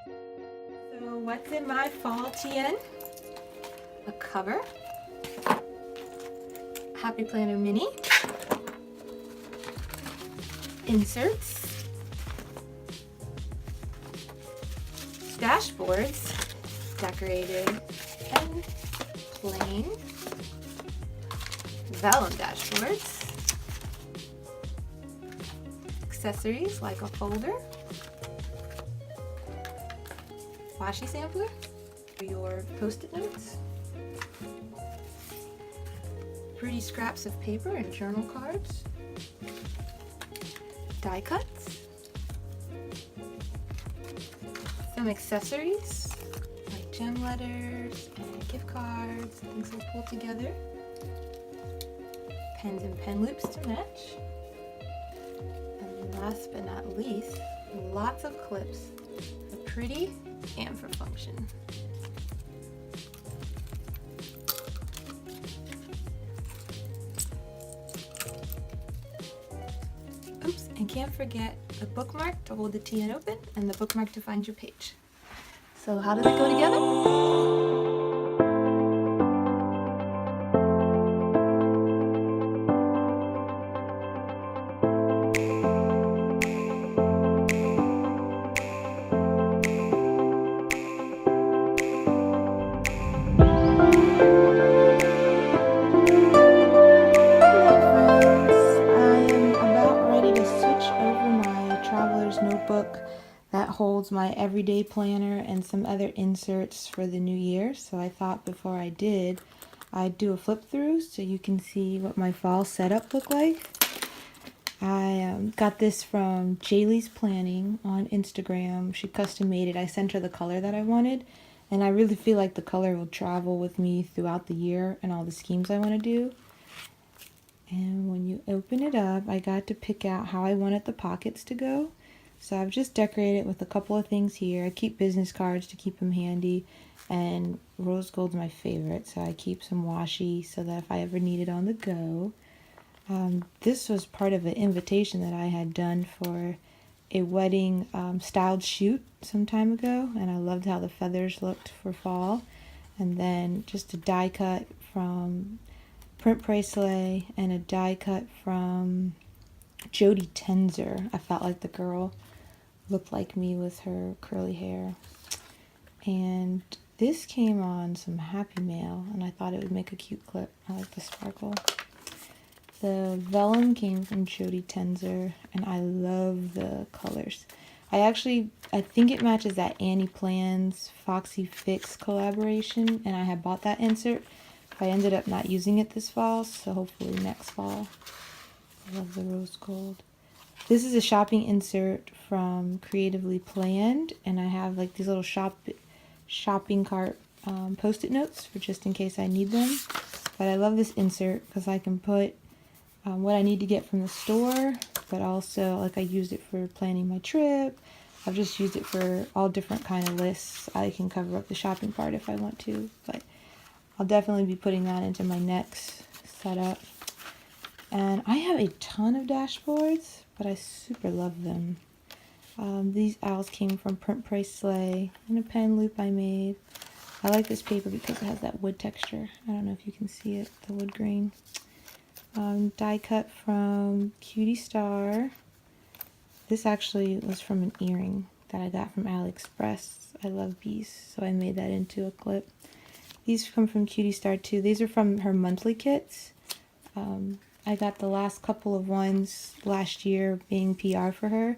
So what's in my fall TN? A cover, HappyPlanner Mini, inserts, dashboards, decorated and plain, vellum dashboards, accessories like a folder, washi sampler for your post-it notes, pretty scraps of paper and journal cards, die cuts, some accessories like gem letters and gift cards, things I'll pull together, pens and pen loops to match, and last but not least, lots of clips for pretty and for function. Oops, and can't forget the bookmark to hold the TN open and the bookmark to find your page. So how do they go together? That holds my everyday planner and some other inserts for the new year. So I thought before I did, I'd do a flip through so you can see what my fall setup looked like. I got this from Jaylee's Planning on Instagram. She custom made it. I sent her the color that I wanted, and I really feel like the color will travel with me throughout the year and all the schemes I want to do. And when you open it up, I got to pick out how I wanted the pockets to go. So I've just decorated with a couple of things here. I keep business cards to keep them handy, and rose gold's my favorite, so I keep some washi so that if I ever need it on the go. This was part of an invitation that I had done for a wedding styled shoot some time ago, and I loved how the feathers looked for fall. And then just a die cut from Print Bracelet and a die cut from Jot and Jive. I felt like the girl looked like me with her curly hair. And this came on some Happy Mail, and I thought it would make a cute clip. I like the sparkle. The vellum came from Jot and Jive, and I love the colors. I think it matches that Annie Plans Foxy Fix collaboration, and I had bought that insert. I ended up not using it this fall, so hopefully next fall. I love the rose gold. This is a shopping insert from Creatively Planned, and I have like these little shopping cart post-it notes for just in case I need them. But I love this insert because I can put what I need to get from the store, but also like I used it for planning my trip. I've just used it for all different kind of lists. I can cover up the shopping part if I want to, but I'll definitely be putting that into my next setup. And I have a ton of dashboards, but I super love them. These owls came from Print Bracelet and a pen loop I made. I like this paper because it has that wood texture. I don't know if you can see it, the wood grain. Die cut from Cutie Star. This actually was from an earring that I got from AliExpress. I love bees, so I made that into a clip. These come from Cutie Star too. These are from her monthly kits. I got the last couple of ones last year being PR for her.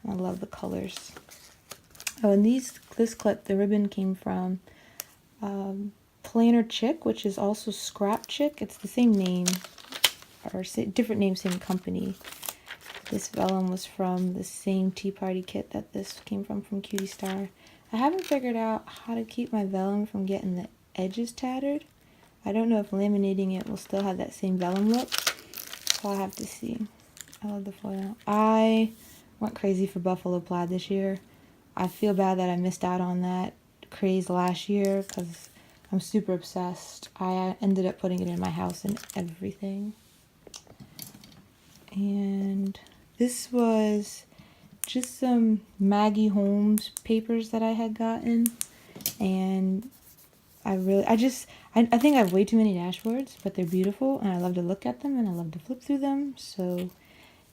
I love the colors. Oh, and this clip, the ribbon came from Planner Chick, which is also Scrap Chick. It's the same name, or different name, same company. This vellum was from the same Tea Party kit that this came from Cutie Star. I haven't figured out how to keep my vellum from getting the edges tattered. I don't know if laminating it will still have that same vellum look. So I'll have to see. I love the foil. I went crazy for buffalo plaid this year. I feel bad that I missed out on that craze last year because I'm super obsessed. I ended up putting it in my house and everything. And this was just some Maggie Holmes papers that I had gotten, and I think I have way too many dashboards, but they're beautiful and I love to look at them and I love to flip through them. So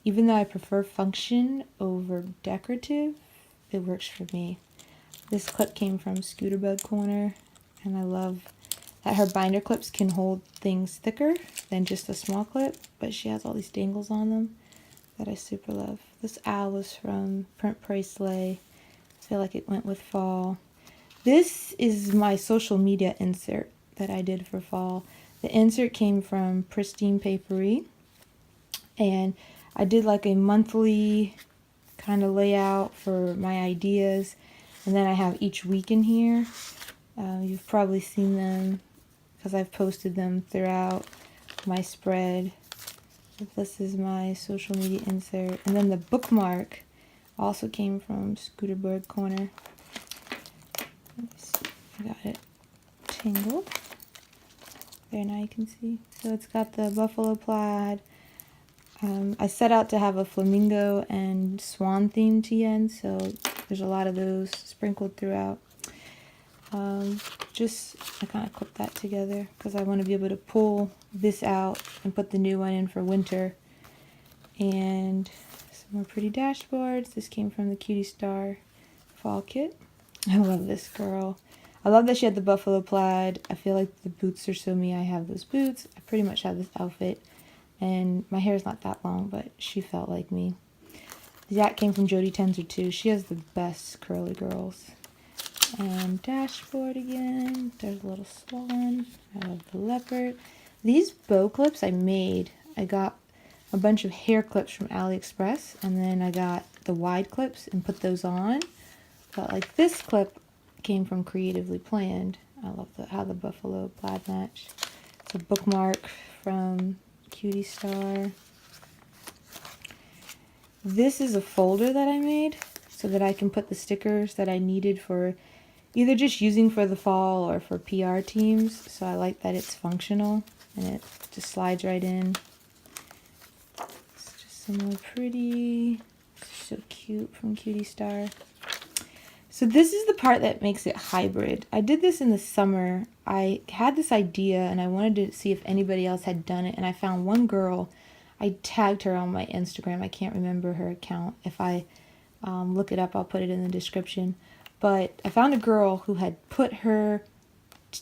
even though I prefer function over decorative, it works for me. This clip came from Scooterbug Corner, and I love that her binder clips can hold things thicker than just a small clip, but she has all these dangles on them that I super love. This owl was from Print Sleigh. I feel like it went with fall. This is my social media insert that I did for fall. The insert came from Pristine Papery, and I did like a monthly kind of layout for my ideas, and then I have each week in here. You've probably seen them because I've posted them throughout my spread. This is my social media insert. And then the bookmark also came from Scooterbug Corner. Let me see. I got it tangled. There, now you can see. So it's got the buffalo plaid. I set out to have a flamingo and swan theme TN, so there's a lot of those sprinkled throughout. I kind of clipped that together because I want to be able to pull this out and put the new one in for winter. And some more pretty dashboards. This came from the Cutie Star fall kit. I love this girl. I love that she had the buffalo plaid. I feel like the boots are so me. I have those boots. I pretty much have this outfit. And my hair is not that long, but she felt like me. That came from Jody Tenzer too. She has the best curly girls. And dashboard again. There's a little swan. I love the leopard. These bow clips I made. I got a bunch of hair clips from AliExpress, and then I got the wide clips and put those on. But like this clip came from Creatively Planned. I love how the buffalo plaid match. It's a bookmark from Cutie Star. This is a folder that I made so that I can put the stickers that I needed for either just using for the fall or for PR teams. So I like that it's functional and it just slides right in. It's just some more pretty, so cute from Cutie Star. So this is the part that makes it hybrid. I did this in the summer. I had this idea and I wanted to see if anybody else had done it, and I found one girl. I tagged her on my Instagram. I can't remember her account. If I look it up, I'll put it in the description. But I found a girl who had put her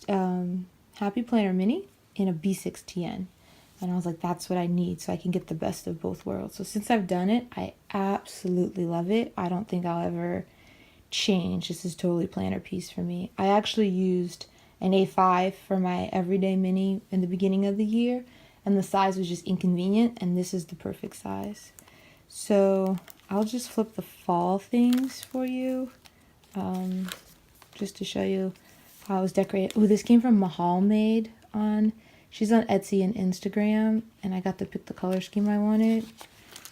HappyPlanner Mini in a B6TN. And I was like, that's what I need so I can get the best of both worlds. So since I've done it, I absolutely love it. I don't think I'll ever change. This is totally planner piece for me. I actually used an A5 for my everyday mini in the beginning of the year, and the size was just inconvenient, and this is the perfect size. So I'll just flip the fall things for you, just to show you how I was decorated. Oh, this came from Mahal Made she's on Etsy and Instagram, and I got to pick the color scheme I wanted.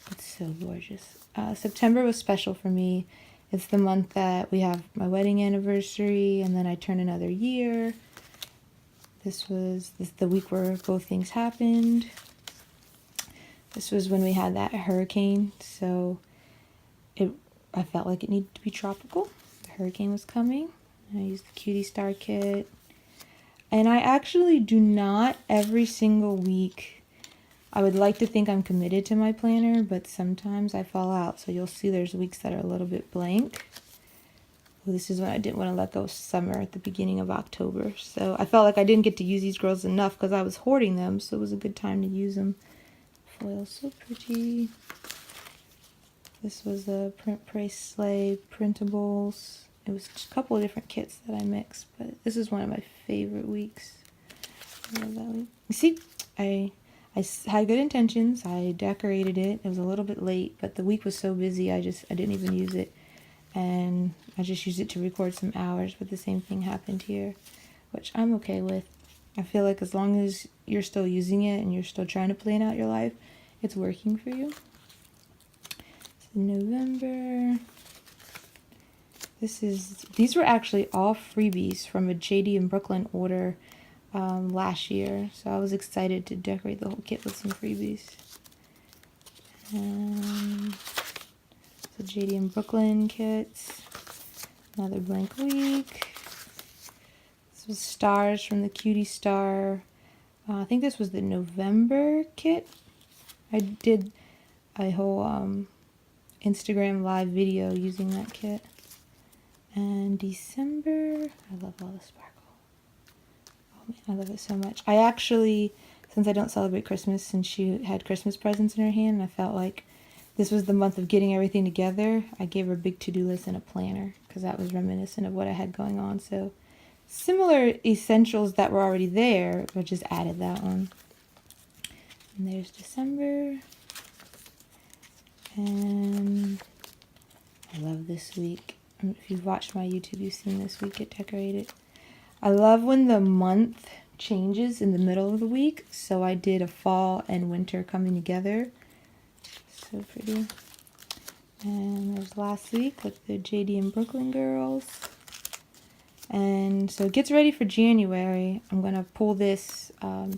It's so gorgeous. September was special for me. It's the month that we have my wedding anniversary, and then I turn another year. This was the week where both things happened. This was when we had that hurricane, so I felt like it needed to be tropical. The hurricane was coming. I used the Cutie Star kit. And I actually do not every single week. I would like to think I'm committed to my planner, but sometimes I fall out. So you'll see there's weeks that are a little bit blank. Well, this is when I didn't want to let go of summer at the beginning of October. So I felt like I didn't get to use these girls enough because I was hoarding them. So it was a good time to use them. Foil, so pretty. This was a Print Sleigh printables. It was just a couple of different kits that I mixed, but this is one of my favorite weeks. I love that week. You see, I had good intentions. I decorated it. It was a little bit late, but the week was so busy, I didn't even use it. And I just used it to record some hours, but the same thing happened here, which I'm okay with. I feel like as long as you're still using it and you're still trying to plan out your life, it's working for you. So November. These were actually all freebies from a JD in Brooklyn order last year. So I was excited to decorate the whole kit with some freebies. So the JD and Brooklyn kits. Another blank week. This was stars from the Cutie Star. I think this was the November kit. I did a whole Instagram live video using that kit. And December, I love all the sparkle. Oh man, I love it so much. I actually, since I don't celebrate Christmas, and she had Christmas presents in her hand, and I felt like this was the month of getting everything together, I gave her a big to-do list and a planner, because that was reminiscent of what I had going on. So similar essentials that were already there, I just added that one. And there's December. And I love this week. If you've watched my YouTube, you've seen this week get decorated. I love when the month changes in the middle of the week. So I did a fall and winter coming together. So pretty. And there's last week with the JD and Brooklyn girls. And so it gets ready for January. I'm going to pull this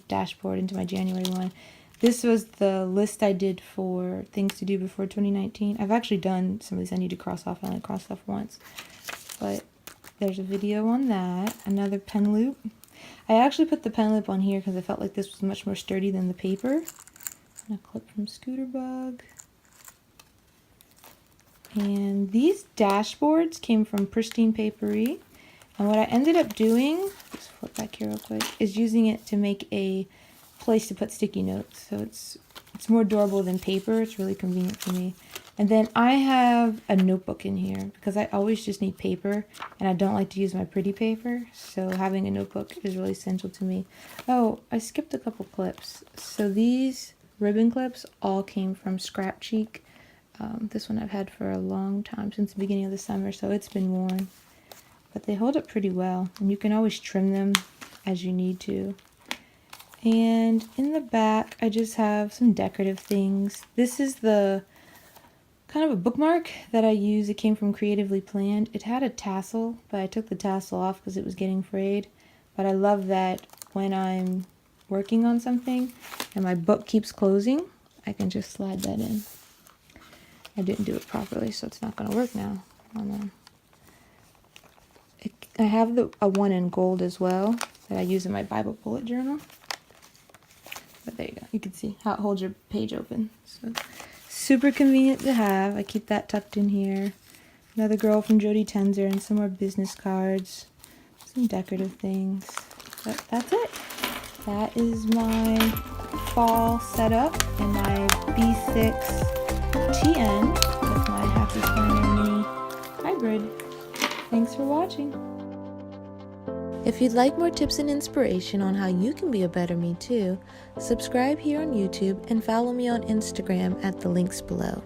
dashboard into my January one. This was the list I did for things to do before 2019. I've actually done some of these I need to cross off. I only crossed off once. But there's a video on that. Another pen loop. I actually put the pen loop on here because I felt like this was much more sturdy than the paper. And a clip from Scooter Bug. And these dashboards came from Pristine Papery. And what I ended up doing, just flip back here real quick, is using it to make a place to put sticky notes. So it's more durable than paper. It's really convenient for me. And then I have a notebook in here because I always just need paper and I don't like to use my pretty paper. So having a notebook is really essential to me. Oh, I skipped a couple clips. So these ribbon clips all came from Scrap Cheek. This one I've had for a long time, since the beginning of the summer, so it's been worn. But they hold up pretty well, and you can always trim them as you need to. And in the back, I just have some decorative things. This is the kind of a bookmark that I use. It came from Creatively Planned. It had a tassel, but I took the tassel off because it was getting frayed. But I love that when I'm working on something and my book keeps closing, I can just slide that in. I didn't do it properly, so it's not going to work now. I have a one in gold as well that I use in my Bible bullet journal. But there you go. You can see how it holds your page open. So super convenient to have. I keep that tucked in here. Another girl from Jody Tenzer and some more business cards. Some decorative things. But that's it. That is my fall setup in my B6 TN with my HappyPlanner Mini Hybrid. Thanks for watching. If you'd like more tips and inspiration on how you can be a better me too, subscribe here on YouTube and follow me on Instagram at the links below.